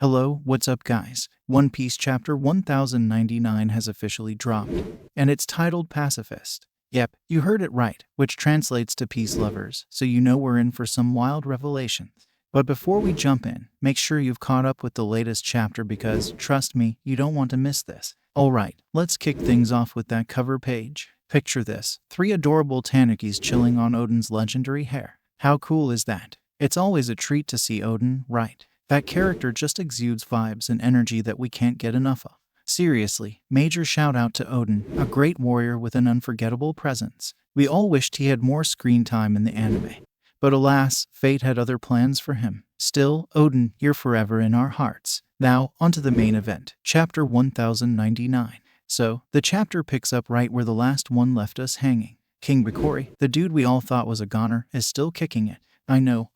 Hello, what's up guys? One Piece Chapter 1099 has officially dropped, and it's titled Pacifist. Yep, you heard it right, which translates to peace lovers, so you know we're in for some wild revelations. But before we jump in, make sure you've caught up with the latest chapter because, trust me, you don't want to miss this. Alright, let's kick things off with that cover page. Picture this, 3 adorable tanukis chilling on Odin's legendary hair. How cool is that? It's always a treat to see Odin, right? That character just exudes vibes and energy that we can't get enough of. Seriously, major shout out to Odin, a great warrior with an unforgettable presence. We all wished he had more screen time in the anime. But alas, fate had other plans for him. Still, Odin, you're forever in our hearts. Now, onto the main event, chapter 1099. So, the chapter picks up right where the last one left us hanging. King Bikori, the dude we all thought was a goner, is still kicking it. I know,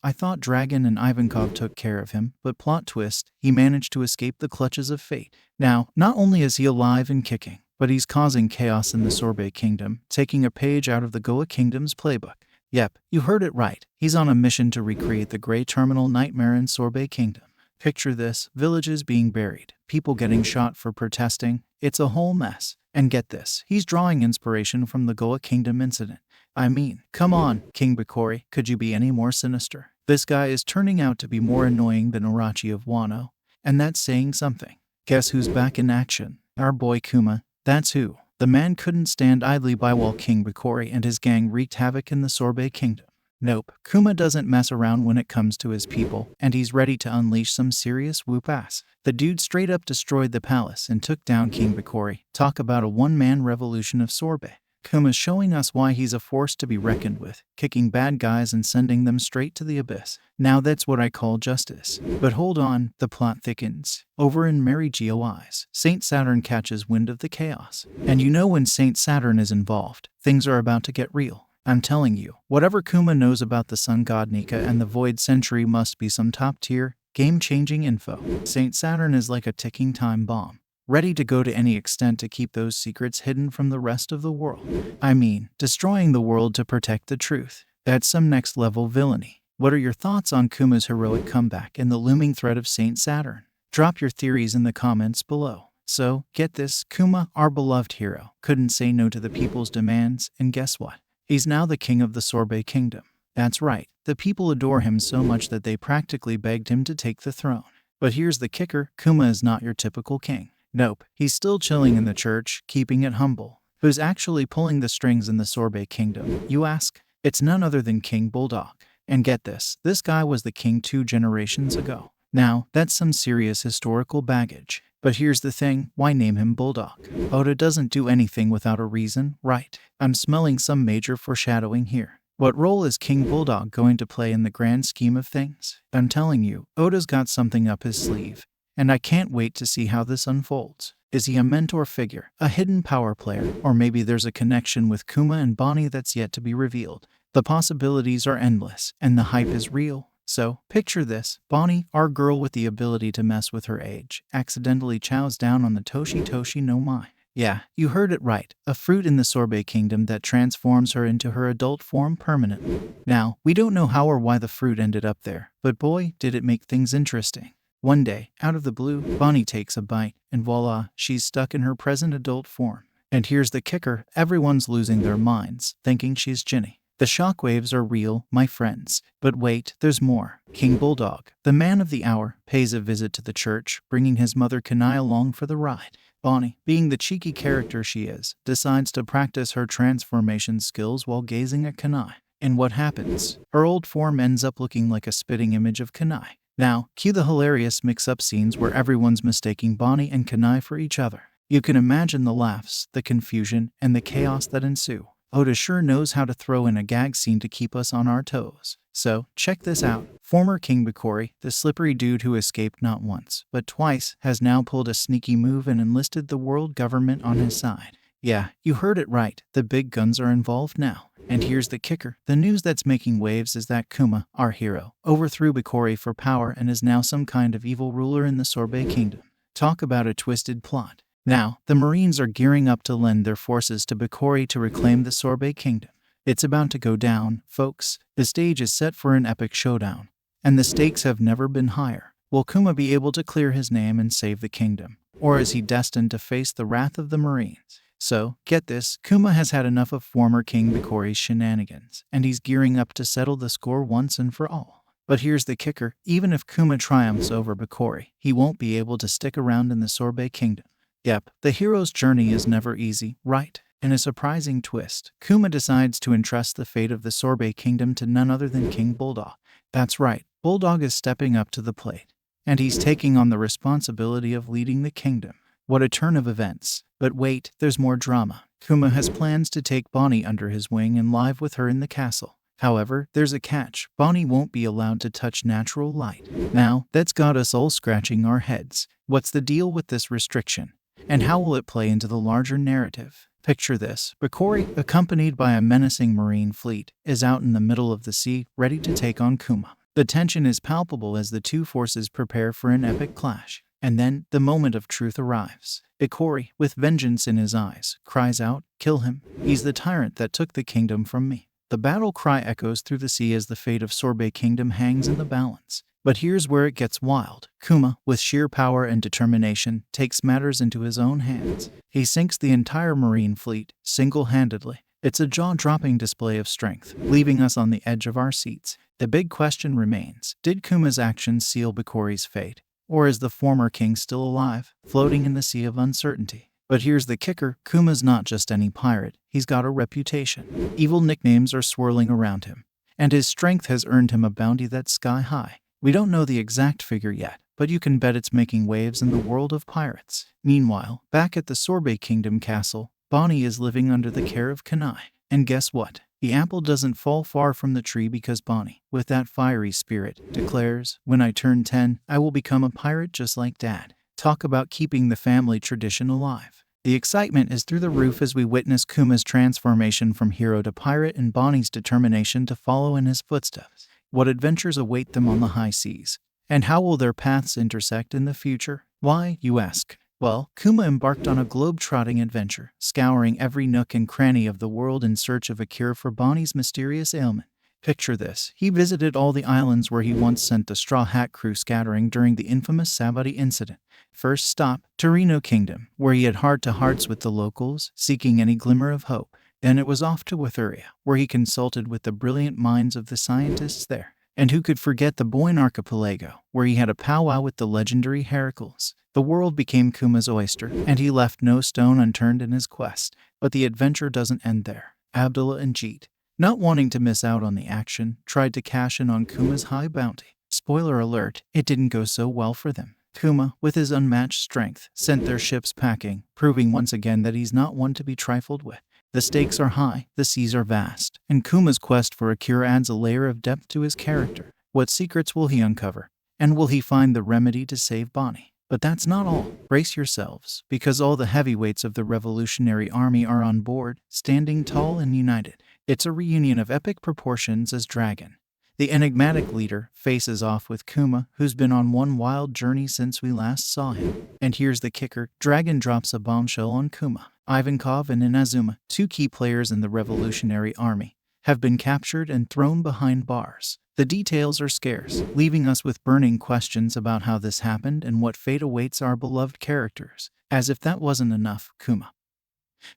I thought Dragon and Ivankov took care of him, but plot twist, he managed to escape the clutches of fate. Now, not only is he alive and kicking, but he's causing chaos in the Sorbet Kingdom, taking a page out of the Goa Kingdom's playbook. Yep, you heard it right, he's on a mission to recreate the Grey Terminal nightmare in Sorbet Kingdom. Picture this, villages being buried, people getting shot for protesting, it's a whole mess. And get this, he's drawing inspiration from the Goa Kingdom incident. I mean, come on, King Bikori, could you be any more sinister? This guy is turning out to be more annoying than Orochi of Wano, and that's saying something. Guess who's back in action? Our boy Kuma, that's who. The man couldn't stand idly by while King Bikori and his gang wreaked havoc in the Sorbet Kingdom. Nope, Kuma doesn't mess around when it comes to his people, and he's ready to unleash some serious whoop-ass. The dude straight up destroyed the palace and took down King Bikori. Talk about a one-man revolution of Sorbet. Kuma's showing us why he's a force to be reckoned with, kicking bad guys and sending them straight to the abyss. Now that's what I call justice. But hold on, the plot thickens. Over in Mary GOI's, Saint Saturn catches wind of the chaos. And you know when Saint Saturn is involved, things are about to get real. I'm telling you, whatever Kuma knows about the Sun God Nika and the Void Century must be some top-tier, game-changing info. Saint Saturn is like a ticking time bomb, ready to go to any extent to keep those secrets hidden from the rest of the world. I mean, destroying the world to protect the truth. That's some next-level villainy. What are your thoughts on Kuma's heroic comeback and the looming threat of Saint Saturn? Drop your theories in the comments below. So, get this, Kuma, our beloved hero, couldn't say no to the people's demands, and guess what? He's now the king of the Sorbet Kingdom. That's right, the people adore him so much that they practically begged him to take the throne. But here's the kicker, Kuma is not your typical king. Nope, he's still chilling in the church, keeping it humble. Who's actually pulling the strings in the Sorbet Kingdom, you ask? It's none other than King Bulldog. And get this guy was the king 2 generations ago. Now, that's some serious historical baggage. But here's the thing, why name him Bulldog? Oda doesn't do anything without a reason, right? I'm smelling some major foreshadowing here. What role is King Bulldog going to play in the grand scheme of things? I'm telling you, Oda's got something up his sleeve. And I can't wait to see how this unfolds. Is he a mentor figure, a hidden power player, or maybe there's a connection with Kuma and Bonney that's yet to be revealed? The possibilities are endless, and the hype is real. So, picture this, Bonney, our girl with the ability to mess with her age, accidentally chows down on the Toshi no Mai. Yeah, you heard it right, a fruit in the Sorbet Kingdom that transforms her into her adult form permanently. Now, we don't know how or why the fruit ended up there, but boy, did it make things interesting. One day, out of the blue, Bonney takes a bite, and voila, she's stuck in her present adult form. And here's the kicker, everyone's losing their minds, thinking she's Ginny. The shockwaves are real, my friends. But wait, there's more. King Bulldog, the man of the hour, pays a visit to the church, bringing his mother Kanai along for the ride. Bonney, being the cheeky character she is, decides to practice her transformation skills while gazing at Kanai. And what happens? Her old form ends up looking like a spitting image of Kanai. Now, cue the hilarious mix-up scenes where everyone's mistaking Bonney and Kanai for each other. You can imagine the laughs, the confusion, and the chaos that ensue. Oda sure knows how to throw in a gag scene to keep us on our toes. So, check this out. Former King Bikori, the slippery dude who escaped not once, but twice, has now pulled a sneaky move and enlisted the world government on his side. Yeah, you heard it right, the big guns are involved now. And here's the kicker, the news that's making waves is that Kuma, our hero, overthrew Bikori for power and is now some kind of evil ruler in the Sorbet Kingdom. Talk about a twisted plot. Now, the Marines are gearing up to lend their forces to Bikori to reclaim the Sorbet Kingdom. It's about to go down, folks. The stage is set for an epic showdown. And the stakes have never been higher. Will Kuma be able to clear his name and save the kingdom? Or is he destined to face the wrath of the Marines? So, get this, Kuma has had enough of former King Bikori's shenanigans, and he's gearing up to settle the score once and for all. But here's the kicker, even if Kuma triumphs over Bikori, he won't be able to stick around in the Sorbet Kingdom. Yep, the hero's journey is never easy, right? In a surprising twist, Kuma decides to entrust the fate of the Sorbet Kingdom to none other than King Bulldog. That's right, Bulldog is stepping up to the plate, and he's taking on the responsibility of leading the kingdom. What a turn of events. But wait, there's more drama. Kuma has plans to take Bonney under his wing and live with her in the castle. However, there's a catch. Bonney won't be allowed to touch natural light. Now, that's got us all scratching our heads. What's the deal with this restriction? And how will it play into the larger narrative? Picture this. Bikori, accompanied by a menacing marine fleet, is out in the middle of the sea, ready to take on Kuma. The tension is palpable as the two forces prepare for an epic clash. And then, the moment of truth arrives. Bikori, with vengeance in his eyes, cries out, "Kill him! He's the tyrant that took the kingdom from me." The battle cry echoes through the sea as the fate of Sorbet Kingdom hangs in the balance. But here's where it gets wild. Kuma, with sheer power and determination, takes matters into his own hands. He sinks the entire marine fleet, single-handedly. It's a jaw-dropping display of strength, leaving us on the edge of our seats. The big question remains, did Kuma's actions seal Bikori's fate? Or is the former king still alive, floating in the sea of uncertainty? But here's the kicker, Kuma's not just any pirate, he's got a reputation. Evil nicknames are swirling around him, and his strength has earned him a bounty that's sky-high. We don't know the exact figure yet, but you can bet it's making waves in the world of pirates. Meanwhile, back at the Sorbet Kingdom castle, Bonney is living under the care of Kanai. And guess what? The apple doesn't fall far from the tree because Bonney, with that fiery spirit, declares, "When I turn 10, I will become a pirate just like Dad." Talk about keeping the family tradition alive. The excitement is through the roof as we witness Kuma's transformation from hero to pirate and Bonnie's determination to follow in his footsteps. What adventures await them on the high seas? And how will their paths intersect in the future? Why, you ask? Well, Kuma embarked on a globe-trotting adventure, scouring every nook and cranny of the world in search of a cure for Bonnie's mysterious ailment. Picture this, he visited all the islands where he once sent the Straw Hat crew scattering during the infamous Savati incident. First stop, Torino Kingdom, where he had heart-to-hearts with the locals, seeking any glimmer of hope. Then it was off to Withuria, where he consulted with the brilliant minds of the scientists there. And who could forget the Boyne Archipelago, where he had a powwow with the legendary Heracles. The world became Kuma's oyster, and he left no stone unturned in his quest. But the adventure doesn't end there. Abdullah and Jeet, not wanting to miss out on the action, tried to cash in on Kuma's high bounty. Spoiler alert, it didn't go so well for them. Kuma, with his unmatched strength, sent their ships packing, proving once again that he's not one to be trifled with. The stakes are high, the seas are vast, and Kuma's quest for a cure adds a layer of depth to his character. What secrets will he uncover? And will he find the remedy to save Bonney? But that's not all. Brace yourselves, because all the heavyweights of the Revolutionary Army are on board, standing tall and united. It's a reunion of epic proportions as Dragon, the enigmatic leader, faces off with Kuma, who's been on one wild journey since we last saw him. And here's the kicker, Dragon drops a bombshell on Kuma. Ivankov and Inazuma, two key players in the Revolutionary Army, have been captured and thrown behind bars. The details are scarce, leaving us with burning questions about how this happened and what fate awaits our beloved characters. As if that wasn't enough, Kuma,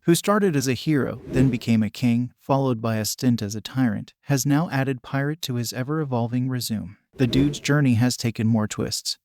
who started as a hero, then became a king, followed by a stint as a tyrant, has now added pirate to his ever-evolving resume. The dude's journey has taken more twists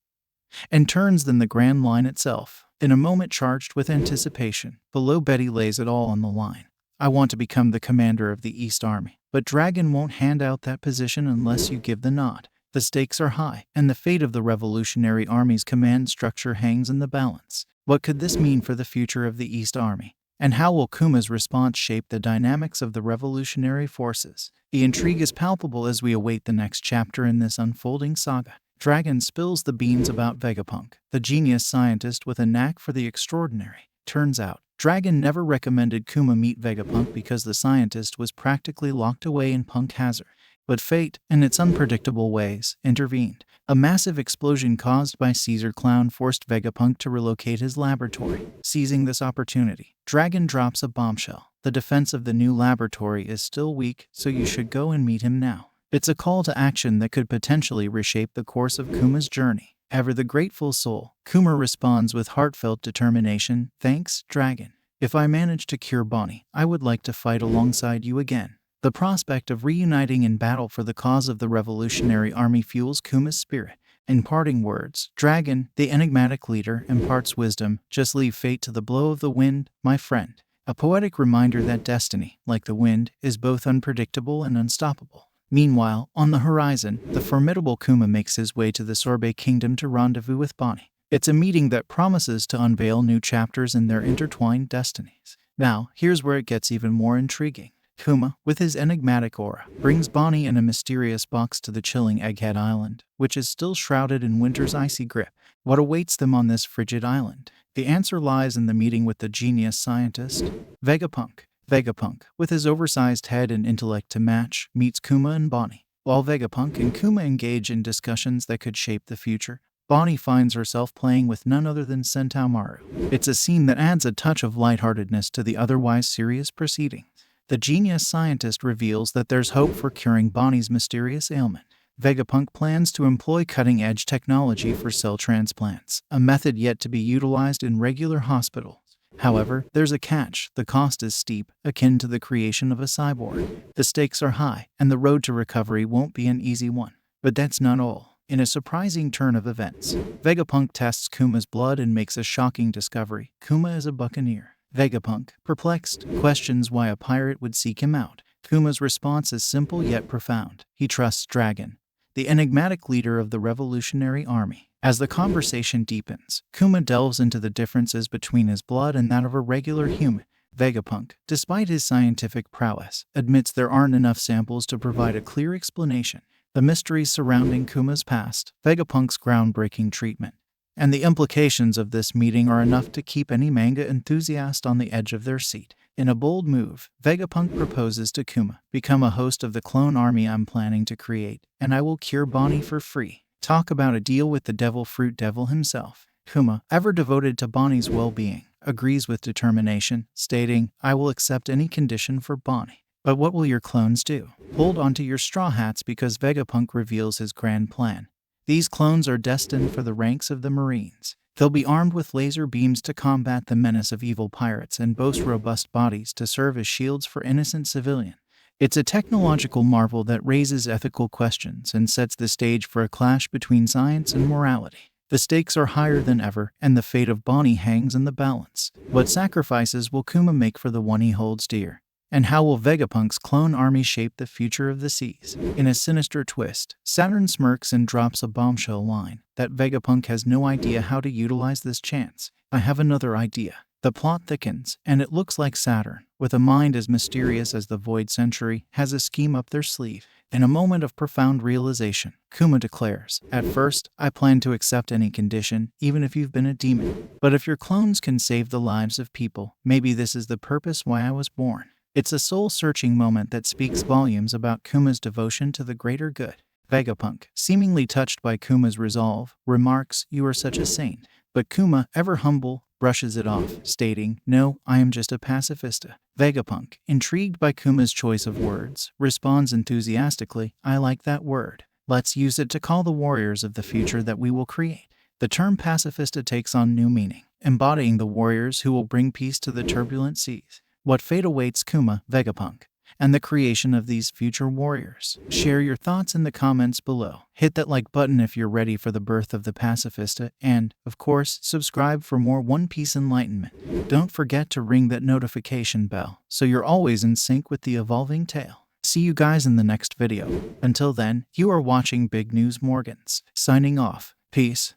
and turns than the Grand Line itself. In a moment charged with anticipation, below Betty lays it all on the line. "I want to become the commander of the East Army, but Dragon won't hand out that position unless you give the nod." The stakes are high, and the fate of the Revolutionary Army's command structure hangs in the balance. What could this mean for the future of the East Army? And how will Kuma's response shape the dynamics of the revolutionary forces? The intrigue is palpable as we await the next chapter in this unfolding saga. Dragon spills the beans about Vegapunk, the genius scientist with a knack for the extraordinary. Turns out, Dragon never recommended Kuma meet Vegapunk because the scientist was practically locked away in Punk Hazard. But fate, in its unpredictable ways, intervened. A massive explosion caused by Caesar Clown forced Vegapunk to relocate his laboratory. Seizing this opportunity, Dragon drops a bombshell. The defense of the new laboratory is still weak, so you should go and meet him now. It's a call to action that could potentially reshape the course of Kuma's journey. Ever the grateful soul, Kuma responds with heartfelt determination, "Thanks, dragon. If I manage to cure Bonney, I would like to fight alongside you again." The prospect of reuniting in battle for the cause of the Revolutionary Army fuels Kuma's spirit. In parting words, Dragon, the enigmatic leader, imparts wisdom: "Just leave fate to the blow of the wind, my friend." A poetic reminder that destiny, like the wind, is both unpredictable and unstoppable. Meanwhile, on the horizon, the formidable Kuma makes his way to the Sorbet Kingdom to rendezvous with Bonney. It's a meeting that promises to unveil new chapters in their intertwined destinies. Now, here's where it gets even more intriguing. Kuma, with his enigmatic aura, brings Bonney in a mysterious box to the chilling Egghead Island, which is still shrouded in winter's icy grip. What awaits them on this frigid island? The answer lies in the meeting with the genius scientist, Vegapunk. Vegapunk, with his oversized head and intellect to match, meets Kuma and Bonney. While Vegapunk and Kuma engage in discussions that could shape the future, Bonney finds herself playing with none other than Sentomaru. It's a scene that adds a touch of lightheartedness to the otherwise serious proceedings. The genius scientist reveals that there's hope for curing Bonney's mysterious ailment. Vegapunk plans to employ cutting-edge technology for cell transplants, a method yet to be utilized in regular hospitals. However, there's a catch. The cost is steep, akin to the creation of a cyborg. The stakes are high, and the road to recovery won't be an easy one. But that's not all. In a surprising turn of events, Vegapunk tests Kuma's blood and makes a shocking discovery. Kuma is a buccaneer. Vegapunk, perplexed, questions why a pirate would seek him out. Kuma's response is simple yet profound. He trusts Dragon, the enigmatic leader of the Revolutionary Army. As the conversation deepens, Kuma delves into the differences between his blood and that of a regular human. Vegapunk, despite his scientific prowess, admits there aren't enough samples to provide a clear explanation. The mysteries surrounding Kuma's past, Vegapunk's groundbreaking treatment, and the implications of this meeting are enough to keep any manga enthusiast on the edge of their seat. In a bold move, Vegapunk proposes to Kuma, "Become a host of the clone army I'm planning to create, and I will cure Bonney for free." Talk about a deal with the devil fruit devil himself. Kuma, ever devoted to Bonney's well-being, agrees with determination, stating, "I will accept any condition for Bonney." But what will your clones do? Hold onto your straw hats because Vegapunk reveals his grand plan. These clones are destined for the ranks of the Marines. They'll be armed with laser beams to combat the menace of evil pirates and boast robust bodies to serve as shields for innocent civilians. It's a technological marvel that raises ethical questions and sets the stage for a clash between science and morality. The stakes are higher than ever, and the fate of Bonney hangs in the balance. What sacrifices will Kuma make for the one he holds dear? And how will Vegapunk's clone army shape the future of the seas? In a sinister twist, Saturn smirks and drops a bombshell line that Vegapunk has no idea how to utilize this chance. "I have another idea." The plot thickens, and it looks like Saturn, with a mind as mysterious as the Void Century, has a scheme up their sleeve. In a moment of profound realization, Kuma declares, "At first, I plan to accept any condition, even if you've been a demon. But if your clones can save the lives of people, maybe this is the purpose why I was born." It's a soul-searching moment that speaks volumes about Kuma's devotion to the greater good. Vegapunk, seemingly touched by Kuma's resolve, remarks, "You are such a saint." But Kuma, ever humble, brushes it off, stating, "No, I am just a pacifista." Vegapunk, intrigued by Kuma's choice of words, responds enthusiastically, "I like that word. Let's use it to call the warriors of the future that we will create." The term pacifista takes on new meaning, embodying the warriors who will bring peace to the turbulent seas. What fate awaits Kuma, Vegapunk, and the creation of these future warriors? Share your thoughts in the comments below. Hit that like button if you're ready for the birth of the pacifista, and, of course, subscribe for more One Piece enlightenment. Don't forget to ring that notification bell so you're always in sync with the evolving tale. See you guys in the next video. Until then, you are watching Big News Morgans. Signing off. Peace.